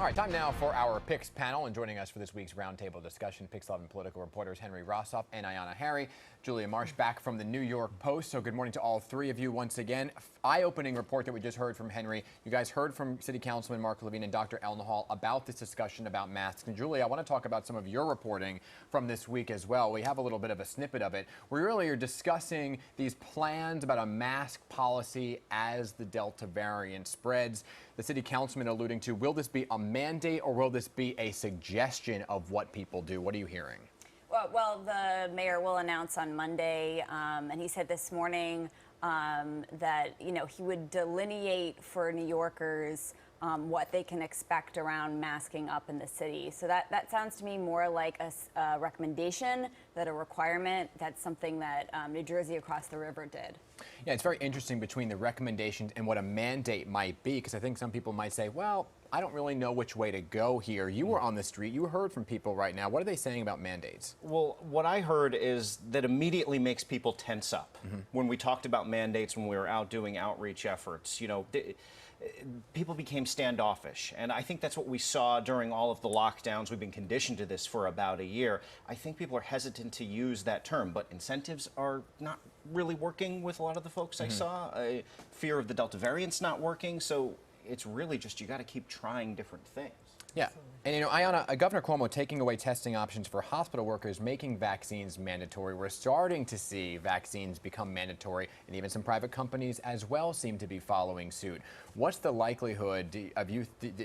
All right, time now for our PIX panel, and joining us for this week's roundtable discussion, PIX 11 political reporters Henry Rossoff and Ayanna Harry. Julia Marsh back from the New York Post. So good morning to all three of you once again. Eye-opening report that we just heard from Henry. You guys heard from City Councilman Mark Levine and Dr. Elnahal about this discussion about masks. And Julia, I want to talk about some of your reporting from this week as well. We have a little bit of a snippet of it. We really are discussing these plans about a mask policy as the Delta variant spreads. The City Councilman alluding to, will this be a mandate or will this be a suggestion of what people do? What are you hearing? Well, the mayor will announce on Monday, and he said this morning that, he would delineate for New Yorkers what they can expect around masking up in the city. So that sounds to me more like a recommendation than a requirement. That's something that New Jersey across the river did. Yeah, it's very interesting between the recommendations and what a mandate might be, because I think some people might say, well, I don't really know which way to go here. You were on the street. You heard from people right now. What are they saying about mandates? Well, what I heard is that immediately makes people tense up. When we talked about mandates, when we were out doing outreach efforts, people became standoffish. And I think that's what we saw during all of the lockdowns. We've been conditioned to this for about a year. I think people are hesitant to use that term, but incentives are not really working with a lot of the folks I saw. Fear of the Delta variant's not working. So it's really just, you got to keep trying different things. Yeah. And, Ayanna, Governor Cuomo taking away testing options for hospital workers, making vaccines mandatory. We're starting to see vaccines become mandatory, and even some private companies as well seem to be following suit. What's the likelihood of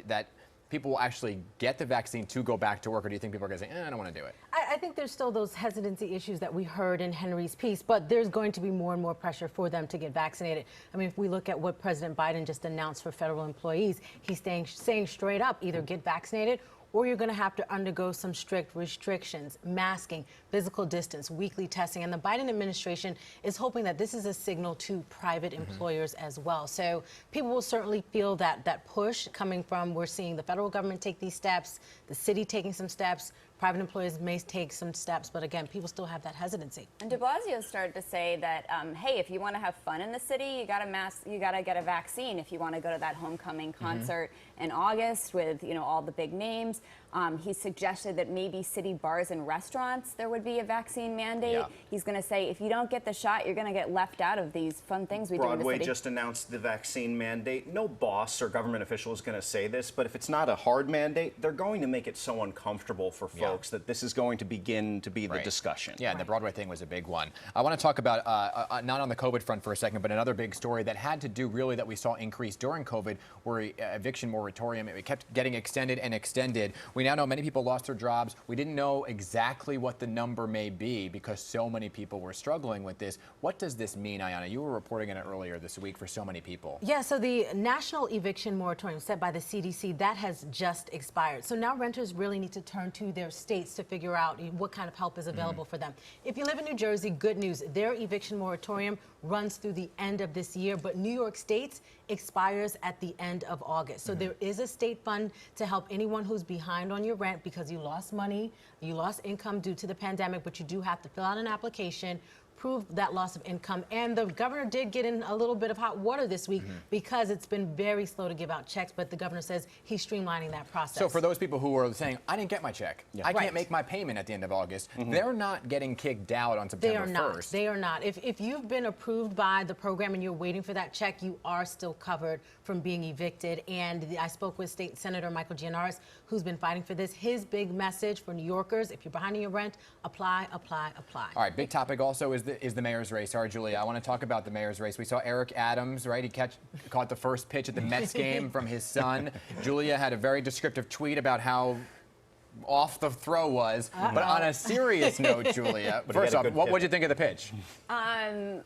that people will actually get the vaccine to go back to work, or do you think people are going to say, I don't want to do it? I think there's still those hesitancy issues that we heard in Henry's piece, but there's going to be more and more pressure for them to get vaccinated. I mean, if we look at what President Biden just announced for federal employees, he's saying straight up, either get vaccinated or you're going to have to undergo some strict restrictions, masking, physical distance, weekly testing. And the Biden administration is hoping that this is a signal to private employers as well. So people will certainly feel that push coming from, we're seeing the federal government take these steps, the city taking some steps, private employers may take some steps, but again, people still have that hesitancy. And de Blasio started to say that, hey, if you want to have fun in the city, you got to get a vaccine. If you want to go to that homecoming concert in August with, all the big names, he suggested that maybe city bars and restaurants, there would be a vaccine mandate. Yeah. He's going to say, if you don't get the shot, you're going to get left out of these fun things we do in the city. Broadway just announced the vaccine mandate. No boss or government official is going to say this, but if it's not a hard mandate, they're going to make it so uncomfortable for folks that this is going to begin to be the discussion. Yeah, and the Broadway thing was a big one. I want to talk about, not on the COVID front for a second, but another big story that had to do really that we saw increase during COVID, were eviction moratorium. It kept getting extended and extended. We now know many people lost their jobs. We didn't know exactly what the number may be because so many people were struggling with this. What does this mean, Ayanna? You were reporting on it earlier this week for so many people. Yeah, so the national eviction moratorium set by the CDC, that has just expired. So now renters really need to turn to their states to figure out what kind of help is available for them. If you live in New Jersey, good news. Their eviction moratorium runs through the end of this year, but New York State's expires at the end of August. So there is a state fund to help anyone who's behind on your rent because you lost money, you lost income due to the pandemic, but you do have to fill out an application, prove that loss of income. And the governor did get in a little bit of hot water this week because it's been very slow to give out checks, but the governor says he's streamlining that process. So for those people who are saying, I didn't get my check, I can't make my payment at the end of August, they're not getting kicked out on September 1st. They are not. If you've been approved by the program and you're waiting for that check, you are still covered from being evicted. And I spoke with State Senator Michael Gianaris, who's been fighting for this. His big message for New Yorkers, if you're behind on your rent, apply, apply, apply. All right, big topic also is the mayor's race. All right, Julia, I want to talk about the mayor's race. We saw Eric Adams, right? He caught the first pitch at the Mets game from his son. Julia had a very descriptive tweet about how off the throw was. But on a serious note, Julia, first off, what did you think of the pitch?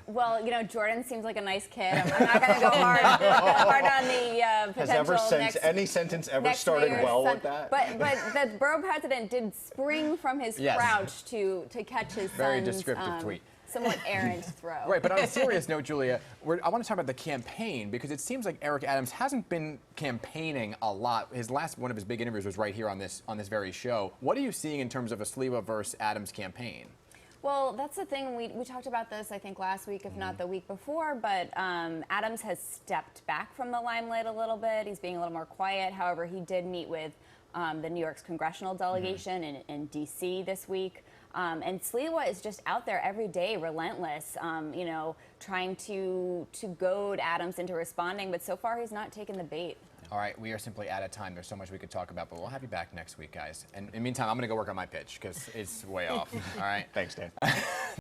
Well, Jordan seems like a nice kid. I'm not going to go hard on the potential any sentence ever started well with that? But the borough president did spring from his crouch to catch his son's very descriptive tweet. Somewhat errant throw. Right, but on a serious note, Julia, I want to talk about the campaign because it seems like Eric Adams hasn't been campaigning a lot. One of his big interviews was right here on this very show. What are you seeing in terms of a Sliwa versus Adams campaign? Well, that's the thing. We talked about this, I think, last week, if not the week before, but Adams has stepped back from the limelight a little bit. He's being a little more quiet. However, he did meet with the New York's congressional delegation in D.C. this week. And Sliwa is just out there every day, relentless, you know, trying to goad Adams into responding. But so far, he's not taken the bait. All right, we are simply out of time. There's so much we could talk about, but we'll have you back next week, guys. And in the meantime, I'm going to go work on my pitch because it's way off. All right? Thanks, Dan.